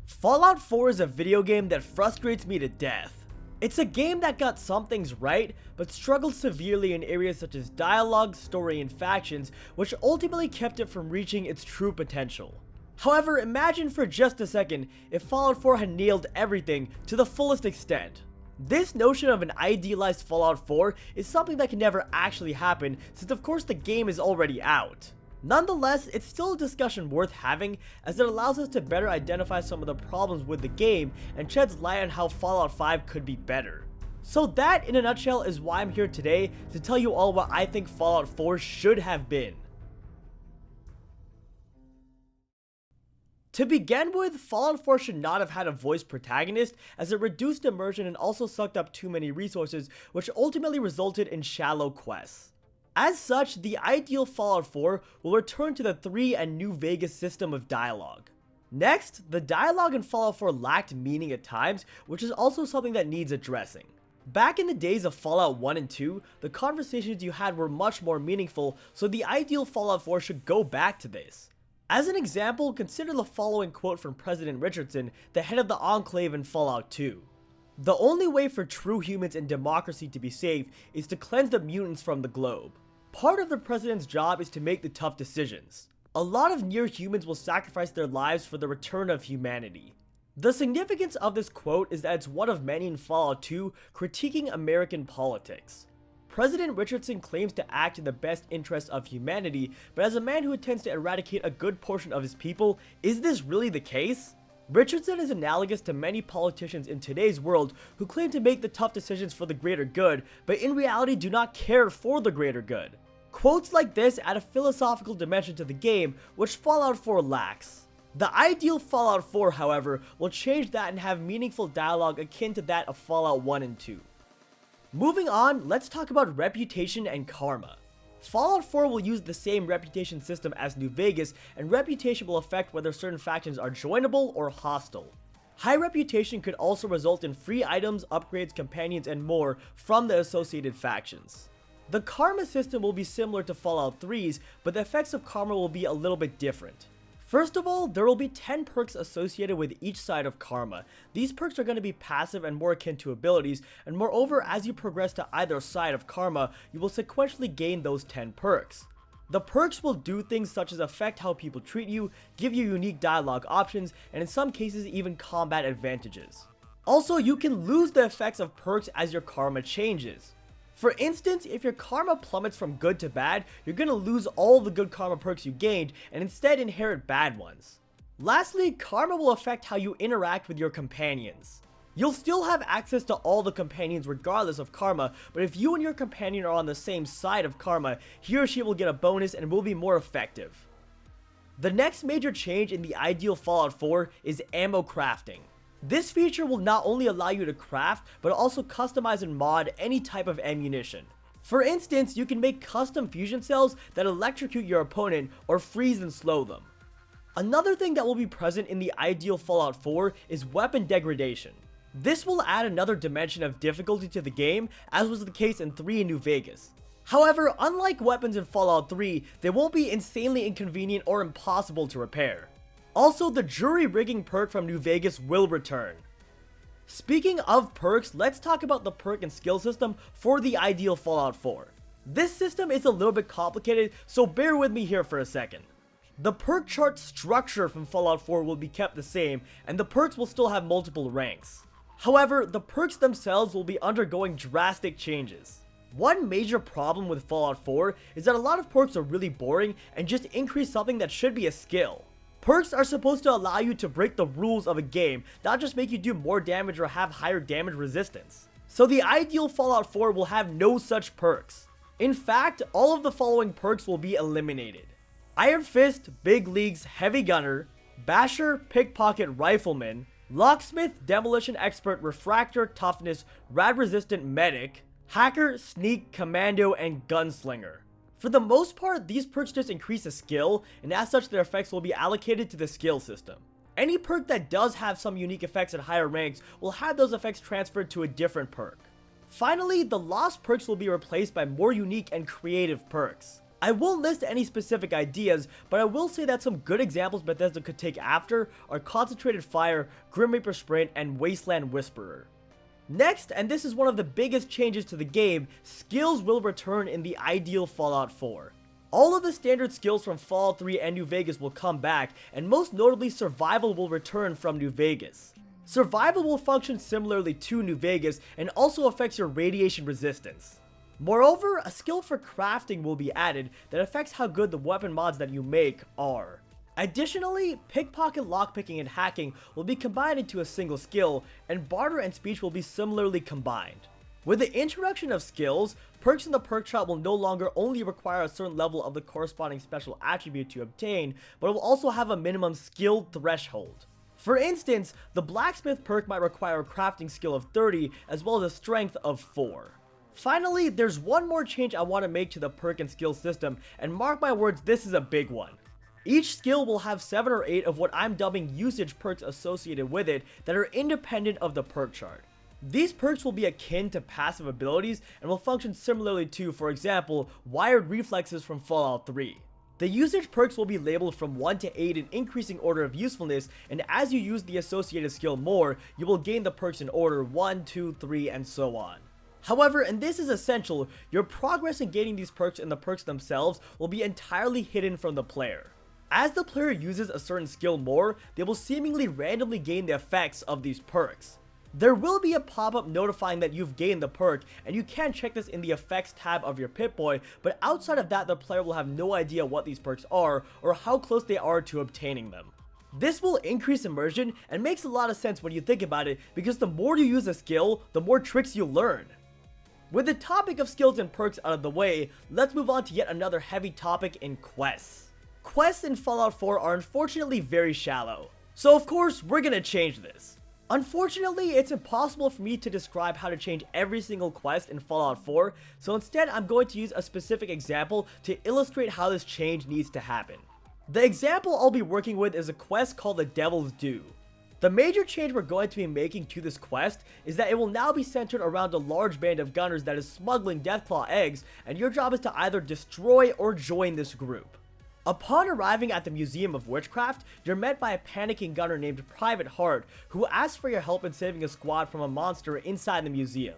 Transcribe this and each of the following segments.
Fallout 4 is a video game that frustrates me to death. It's a game that got some things right, but struggled severely in areas such as dialogue, story, and factions, which ultimately kept it from reaching its true potential. However, imagine for just a second if Fallout 4 had nailed everything to the fullest extent. This notion of an idealized Fallout 4 is something that can never actually happen, since of course the game is already out. Nonetheless, it's still a discussion worth having, as it allows us to better identify some of the problems with the game and sheds light on how Fallout 5 could be better. So that, in a nutshell, is why I'm here today to tell you all what I think Fallout 4 should have been. To begin with, Fallout 4 should not have had a voiced protagonist, as it reduced immersion and also sucked up too many resources, which ultimately resulted in shallow quests. As such, the ideal Fallout 4 will return to the 3 and New Vegas system of dialogue. Next, the dialogue in Fallout 4 lacked meaning at times, which is also something that needs addressing. Back in the days of Fallout 1 and 2, the conversations you had were much more meaningful, so the ideal Fallout 4 should go back to this. As an example, consider the following quote from President Richardson, the head of the Enclave in Fallout 2. "The only way for true humans and democracy to be safe is to cleanse the mutants from the globe. Part of the president's job is to make the tough decisions. A lot of near humans will sacrifice their lives for the return of humanity." The significance of this quote is that it's one of many in Fallout 2 critiquing American politics. President Richardson claims to act in the best interest of humanity, but as a man who intends to eradicate a good portion of his people, is this really the case? Richardson is analogous to many politicians in today's world who claim to make the tough decisions for the greater good, but in reality do not care for the greater good. Quotes like this add a philosophical dimension to the game, which Fallout 4 lacks. The ideal Fallout 4, however, will change that and have meaningful dialogue akin to that of Fallout 1 and 2. Moving on, let's talk about reputation and karma. Fallout 4 will use the same reputation system as New Vegas, and reputation will affect whether certain factions are joinable or hostile. High reputation could also result in free items, upgrades, companions, and more from the associated factions. The karma system will be similar to Fallout 3's, but the effects of karma will be a little bit different. First of all, there will be 10 perks associated with each side of karma. These perks are going to be passive and more akin to abilities, and moreover, as you progress to either side of karma, you will sequentially gain those 10 perks. The perks will do things such as affect how people treat you, give you unique dialogue options, and in some cases even combat advantages. Also, you can lose the effects of perks as your karma changes. For instance, if your karma plummets from good to bad, you're gonna lose all the good karma perks you gained and instead inherit bad ones. Lastly, karma will affect how you interact with your companions. You'll still have access to all the companions regardless of karma, but if you and your companion are on the same side of karma, he or she will get a bonus and will be more effective. The next major change in the ideal Fallout 4 is ammo crafting. This feature will not only allow you to craft, but also customize and mod any type of ammunition. For instance, you can make custom fusion cells that electrocute your opponent or freeze and slow them. Another thing that will be present in the ideal Fallout 4 is weapon degradation. This will add another dimension of difficulty to the game, as was the case in 3 in New Vegas. However, unlike weapons in Fallout 3, they won't be insanely inconvenient or impossible to repair. Also, the jury rigging perk from New Vegas will return. Speaking of perks, let's talk about the perk and skill system for the ideal Fallout 4. This system is a little bit complicated, so bear with me here for a second. The perk chart structure from Fallout 4 will be kept the same, and the perks will still have multiple ranks. However, the perks themselves will be undergoing drastic changes. One major problem with Fallout 4 is that a lot of perks are really boring and just increase something that should be a skill. Perks are supposed to allow you to break the rules of a game, not just make you do more damage or have higher damage resistance. So the ideal Fallout 4 will have no such perks. In fact, all of the following perks will be eliminated: Iron Fist, Big Leagues, Heavy Gunner, Basher, Pickpocket, Rifleman, Locksmith, Demolition Expert, Refractor, Toughness, Rad Resistant, Medic, Hacker, Sneak, Commando, and Gunslinger. For the most part, these perks just increase a skill, and as such their effects will be allocated to the skill system. Any perk that does have some unique effects at higher ranks will have those effects transferred to a different perk. Finally, the lost perks will be replaced by more unique and creative perks. I won't list any specific ideas, but I will say that some good examples Bethesda could take after are Concentrated Fire, Grim Reaper Sprint, and Wasteland Whisperer. Next, and this is one of the biggest changes to the game, skills will return in the ideal Fallout 4. All of the standard skills from Fallout 3 and New Vegas will come back, and most notably Survival will return from New Vegas. Survival will function similarly to New Vegas and also affects your radiation resistance. Moreover, a skill for crafting will be added that affects how good the weapon mods that you make are. Additionally, pickpocket, lockpicking, and hacking will be combined into a single skill, and barter and speech will be similarly combined. With the introduction of skills, perks in the perk shop will no longer only require a certain level of the corresponding special attribute to obtain, but it will also have a minimum skill threshold. For instance, the blacksmith perk might require a crafting skill of 30 as well as a strength of 4. Finally, there's one more change I want to make to the perk and skill system, and mark my words, this is a big one. Each skill will have 7 or 8 of what I'm dubbing usage perks associated with it that are independent of the perk chart. These perks will be akin to passive abilities and will function similarly to, for example, wired reflexes from Fallout 3. The usage perks will be labeled from 1 to 8 in increasing order of usefulness, and as you use the associated skill more, you will gain the perks in order 1, 2, 3, and so on. However, and this is essential, your progress in gaining these perks and the perks themselves will be entirely hidden from the player. As the player uses a certain skill more, they will seemingly randomly gain the effects of these perks. There will be a pop-up notifying that you've gained the perk, and you can check this in the effects tab of your Pip-Boy, but outside of that the player will have no idea what these perks are or how close they are to obtaining them. This will increase immersion and makes a lot of sense when you think about it, because the more you use a skill, the more tricks you learn. With the topic of skills and perks out of the way, let's move on to yet another heavy topic in quests. Quests in Fallout 4 are unfortunately very shallow, so of course we're gonna change this. Unfortunately, it's impossible for me to describe how to change every single quest in Fallout 4, so instead I'm going to use a specific example to illustrate how this change needs to happen. The example I'll be working with is a quest called the Devil's Due. The major change we're going to be making to this quest is that it will now be centered around a large band of gunners that is smuggling Deathclaw eggs, and your job is to either destroy or join this group. Upon arriving at the Museum of Witchcraft, you're met by a panicking gunner named Private Heart, who asks for your help in saving a squad from a monster inside the museum.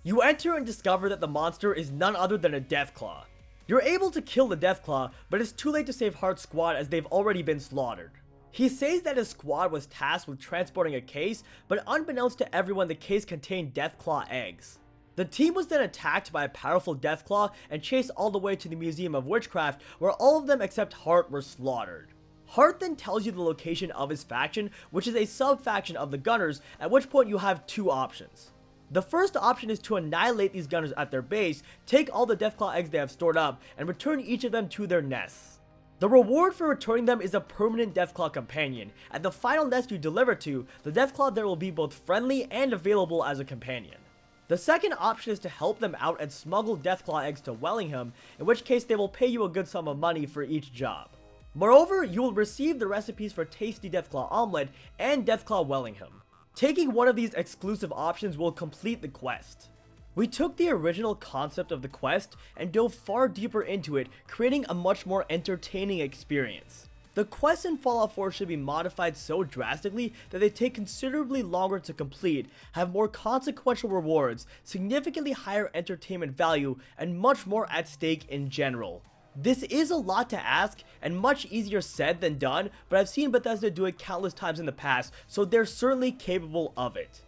You enter and discover that the monster is none other than a Deathclaw. You're able to kill the Deathclaw, but it's too late to save Heart's squad as they've already been slaughtered. He says that his squad was tasked with transporting a case, but unbeknownst to everyone, the case contained Deathclaw eggs. The team was then attacked by a powerful Deathclaw and chased all the way to the Museum of Witchcraft, where all of them except Heart were slaughtered. Heart then tells you the location of his faction, which is a sub-faction of the Gunners, at which point you have two options. The first option is to annihilate these Gunners at their base, take all the Deathclaw eggs they have stored up, and return each of them to their nests. The reward for returning them is a permanent Deathclaw companion. At the final nest you deliver to, the Deathclaw there will be both friendly and available as a companion. The second option is to help them out and smuggle Deathclaw eggs to Wellingham, in which case they will pay you a good sum of money for each job. Moreover, you will receive the recipes for tasty Deathclaw omelet and Deathclaw Wellingham. Taking one of these exclusive options will complete the quest. We took the original concept of the quest and dove far deeper into it, creating a much more entertaining experience. The quests in Fallout 4 should be modified so drastically that they take considerably longer to complete, have more consequential rewards, significantly higher entertainment value, and much more at stake in general. This is a lot to ask and much easier said than done, but I've seen Bethesda do it countless times in the past, so they're certainly capable of it.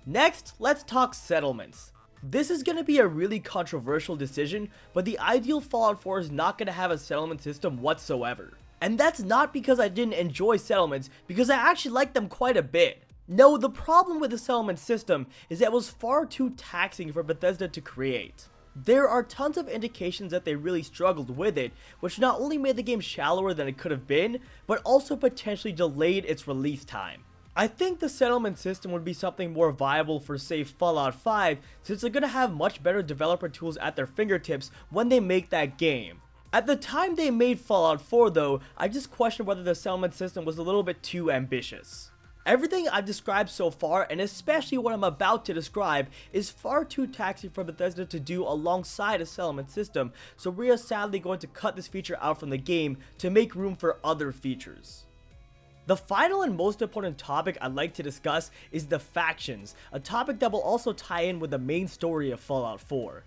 Next, let's talk settlements. This is going to be a really controversial decision, but the ideal Fallout 4 is not going to have a settlement system whatsoever. And that's not because I didn't enjoy settlements, because I actually like them quite a bit. No, the problem with the settlement system is that it was far too taxing for Bethesda to create. There are tons of indications that they really struggled with it, which not only made the game shallower than it could have been, but also potentially delayed its release time. I think the settlement system would be something more viable for, say, Fallout 5, since they're going to have much better developer tools at their fingertips when they make that game. At the time they made Fallout 4 though, I just questioned whether the settlement system was a little bit too ambitious. Everything I've described so far, and especially what I'm about to describe, is far too taxing for Bethesda to do alongside a settlement system, so we are sadly going to cut this feature out from the game to make room for other features. The final and most important topic I'd like to discuss is the factions, a topic that will also tie in with the main story of Fallout 4.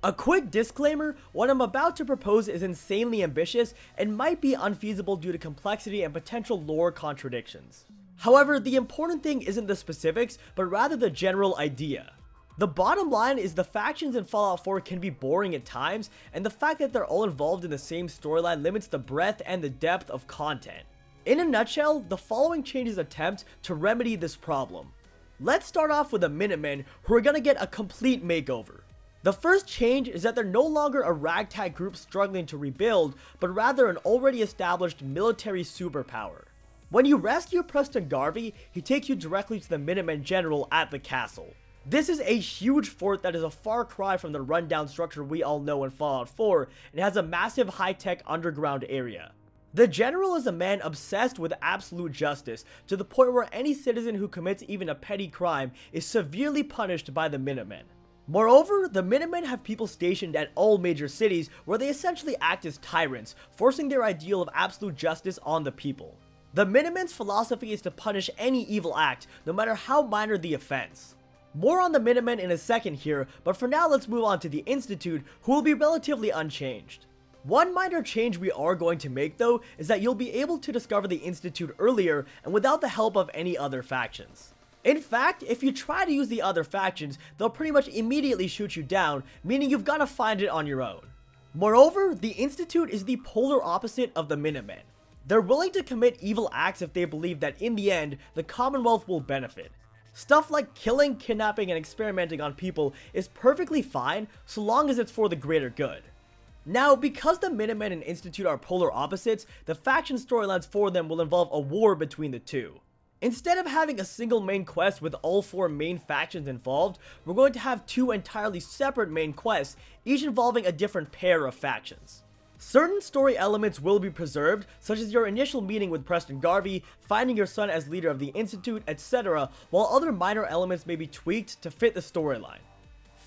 A quick disclaimer, what I'm about to propose is insanely ambitious and might be unfeasible due to complexity and potential lore contradictions. However, the important thing isn't the specifics, but rather the general idea. The bottom line is the factions in Fallout 4 can be boring at times, and the fact that they're all involved in the same storyline limits the breadth and the depth of content. In a nutshell, the following changes attempt to remedy this problem. Let's start off with the Minutemen, who are gonna get a complete makeover. The first change is that they're no longer a ragtag group struggling to rebuild, but rather an already established military superpower. When you rescue Preston Garvey, he takes you directly to the Minutemen General at the castle. This is a huge fort that is a far cry from the rundown structure we all know in Fallout 4, and has a massive high-tech underground area. The General is a man obsessed with absolute justice, to the point where any citizen who commits even a petty crime is severely punished by the Minutemen. Moreover, the Minutemen have people stationed at all major cities where they essentially act as tyrants, forcing their ideal of absolute justice on the people. The Minutemen's philosophy is to punish any evil act, no matter how minor the offense. More on the Minutemen in a second here, but for now let's move on to the Institute, who will be relatively unchanged. One minor change we are going to make though, is that you'll be able to discover the Institute earlier and without the help of any other factions. In fact, if you try to use the other factions, they'll pretty much immediately shoot you down, meaning you've got to find it on your own. Moreover, the Institute is the polar opposite of the Minutemen. They're willing to commit evil acts if they believe that in the end, the Commonwealth will benefit. Stuff like killing, kidnapping, and experimenting on people is perfectly fine, so long as it's for the greater good. Now, because the Minutemen and Institute are polar opposites, the faction storylines for them will involve a war between the two. Instead of having a single main quest with all four main factions involved, we're going to have two entirely separate main quests, each involving a different pair of factions. Certain story elements will be preserved, such as your initial meeting with Preston Garvey, finding your son as leader of the Institute, etc., while other minor elements may be tweaked to fit the storyline.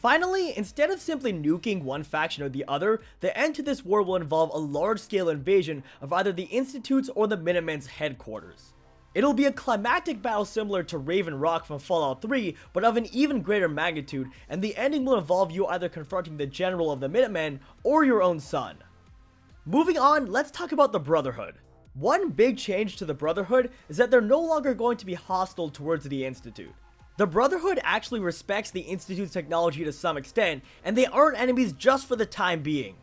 Finally, instead of simply nuking one faction or the other, the end to this war will involve a large-scale invasion of either the Institute's or the Minutemen's headquarters. It'll be a climactic battle similar to Raven Rock from Fallout 3, but of an even greater magnitude, and the ending will involve you either confronting the General of the Minutemen or your own son. Moving on, let's talk about the Brotherhood. One big change to the Brotherhood is that they're no longer going to be hostile towards the Institute. The Brotherhood actually respects the Institute's technology to some extent, and they aren't enemies just for the time being.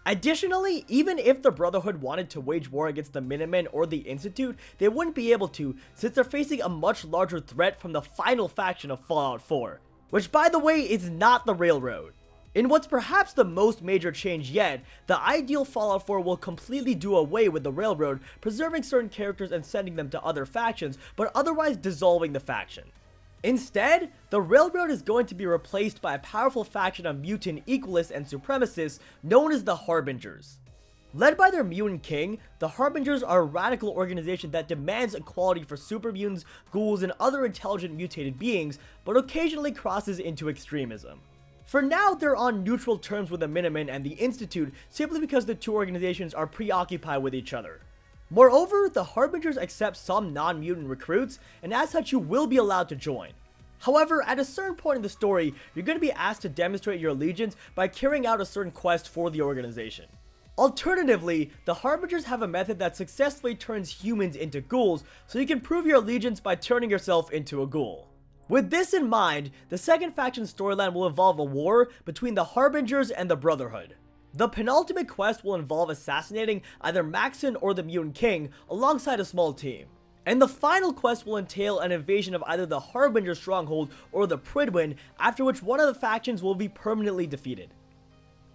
Additionally, even if the Brotherhood wanted to wage war against the Minutemen or the Institute, they wouldn't be able to, since they're facing a much larger threat from the final faction of Fallout 4, which by the way is not the Railroad. In what's perhaps the most major change yet, the ideal Fallout 4 will completely do away with the Railroad, preserving certain characters and sending them to other factions, but otherwise dissolving the faction. Instead, the Railroad is going to be replaced by a powerful faction of mutant equalists and supremacists known as the Harbingers. Led by their mutant king, the Harbingers are a radical organization that demands equality for supermutants, ghouls, and other intelligent mutated beings, but occasionally crosses into extremism. For now, they're on neutral terms with the Minutemen and the Institute simply because the two organizations are preoccupied with each other. Moreover, the Harbingers accept some non-mutant recruits, and as such you will be allowed to join. However, at a certain point in the story, you're going to be asked to demonstrate your allegiance by carrying out a certain quest for the organization. Alternatively, the Harbingers have a method that successfully turns humans into ghouls, so you can prove your allegiance by turning yourself into a ghoul. With this in mind, the second faction storyline will involve a war between the Harbingers and the Brotherhood. The penultimate quest will involve assassinating either Maxon or the Mutant King alongside a small team. And the final quest will entail an invasion of either the Harbinger stronghold or the Pridwin, after which one of the factions will be permanently defeated.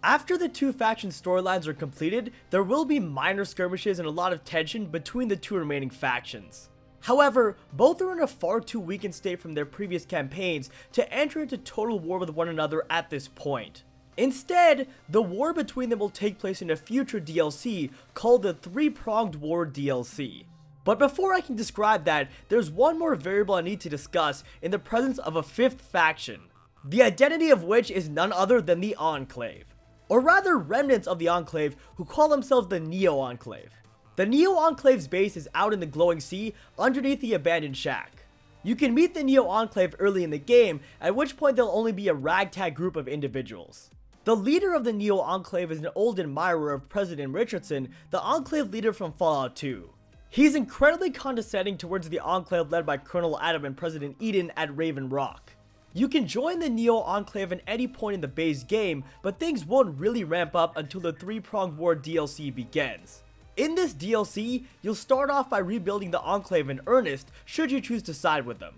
After the two faction storylines are completed, there will be minor skirmishes and a lot of tension between the two remaining factions. However, both are in a far too weakened state from their previous campaigns to enter into total war with one another at this point. Instead, the war between them will take place in a future DLC called the Three-Pronged War DLC. But before I can describe that, there's one more variable I need to discuss in the presence of a fifth faction, the identity of which is none other than the Enclave. Or rather, remnants of the Enclave who call themselves the Neo-Enclave. The Neo-Enclave's base is out in the glowing sea underneath the abandoned shack. You can meet the Neo-Enclave early in the game, at which point they'll only be a ragtag group of individuals. The leader of the Neo-Enclave is an old admirer of President Richardson, the Enclave leader from Fallout 2. He's incredibly condescending towards the Enclave led by Colonel Adam and President Eden at Raven Rock. You can join the Neo-Enclave at any point in the base game, but things won't really ramp up until the Three-Pronged War DLC begins. In this DLC, you'll start off by rebuilding the Enclave in earnest, should you choose to side with them.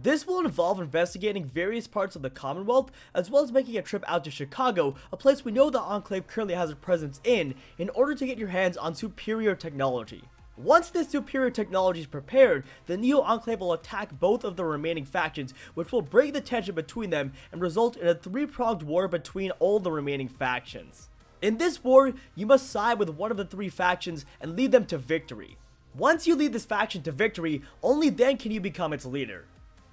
This will involve investigating various parts of the Commonwealth, as well as making a trip out to Chicago, a place we know the Enclave currently has a presence in order to get your hands on superior technology. Once this superior technology is prepared, the Neo-Enclave will attack both of the remaining factions, which will break the tension between them and result in a three-pronged war between all the remaining factions. In this war, you must side with one of the three factions and lead them to victory. Once you lead this faction to victory, only then can you become its leader.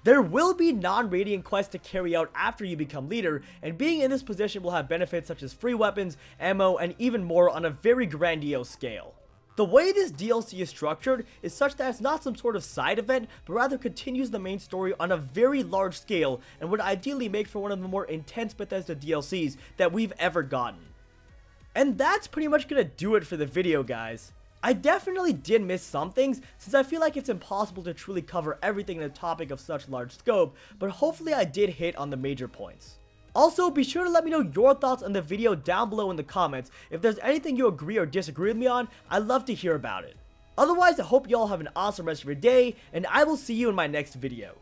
There will be non-radiant quests to carry out after you become leader, and being in this position will have benefits such as free weapons, ammo, and even more on a very grandiose scale. The way this DLC is structured is such that it's not some sort of side event, but rather continues the main story on a very large scale and would ideally make for one of the more intense Bethesda DLCs that we've ever gotten. And that's pretty much gonna do it for the video, guys. I definitely did miss some things, since I feel like it's impossible to truly cover everything in a topic of such large scope, but hopefully I did hit on the major points. Also, be sure to let me know your thoughts on the video down below in the comments. If there's anything you agree or disagree with me on, I'd love to hear about it. Otherwise, I hope you all have an awesome rest of your day, and I will see you in my next video.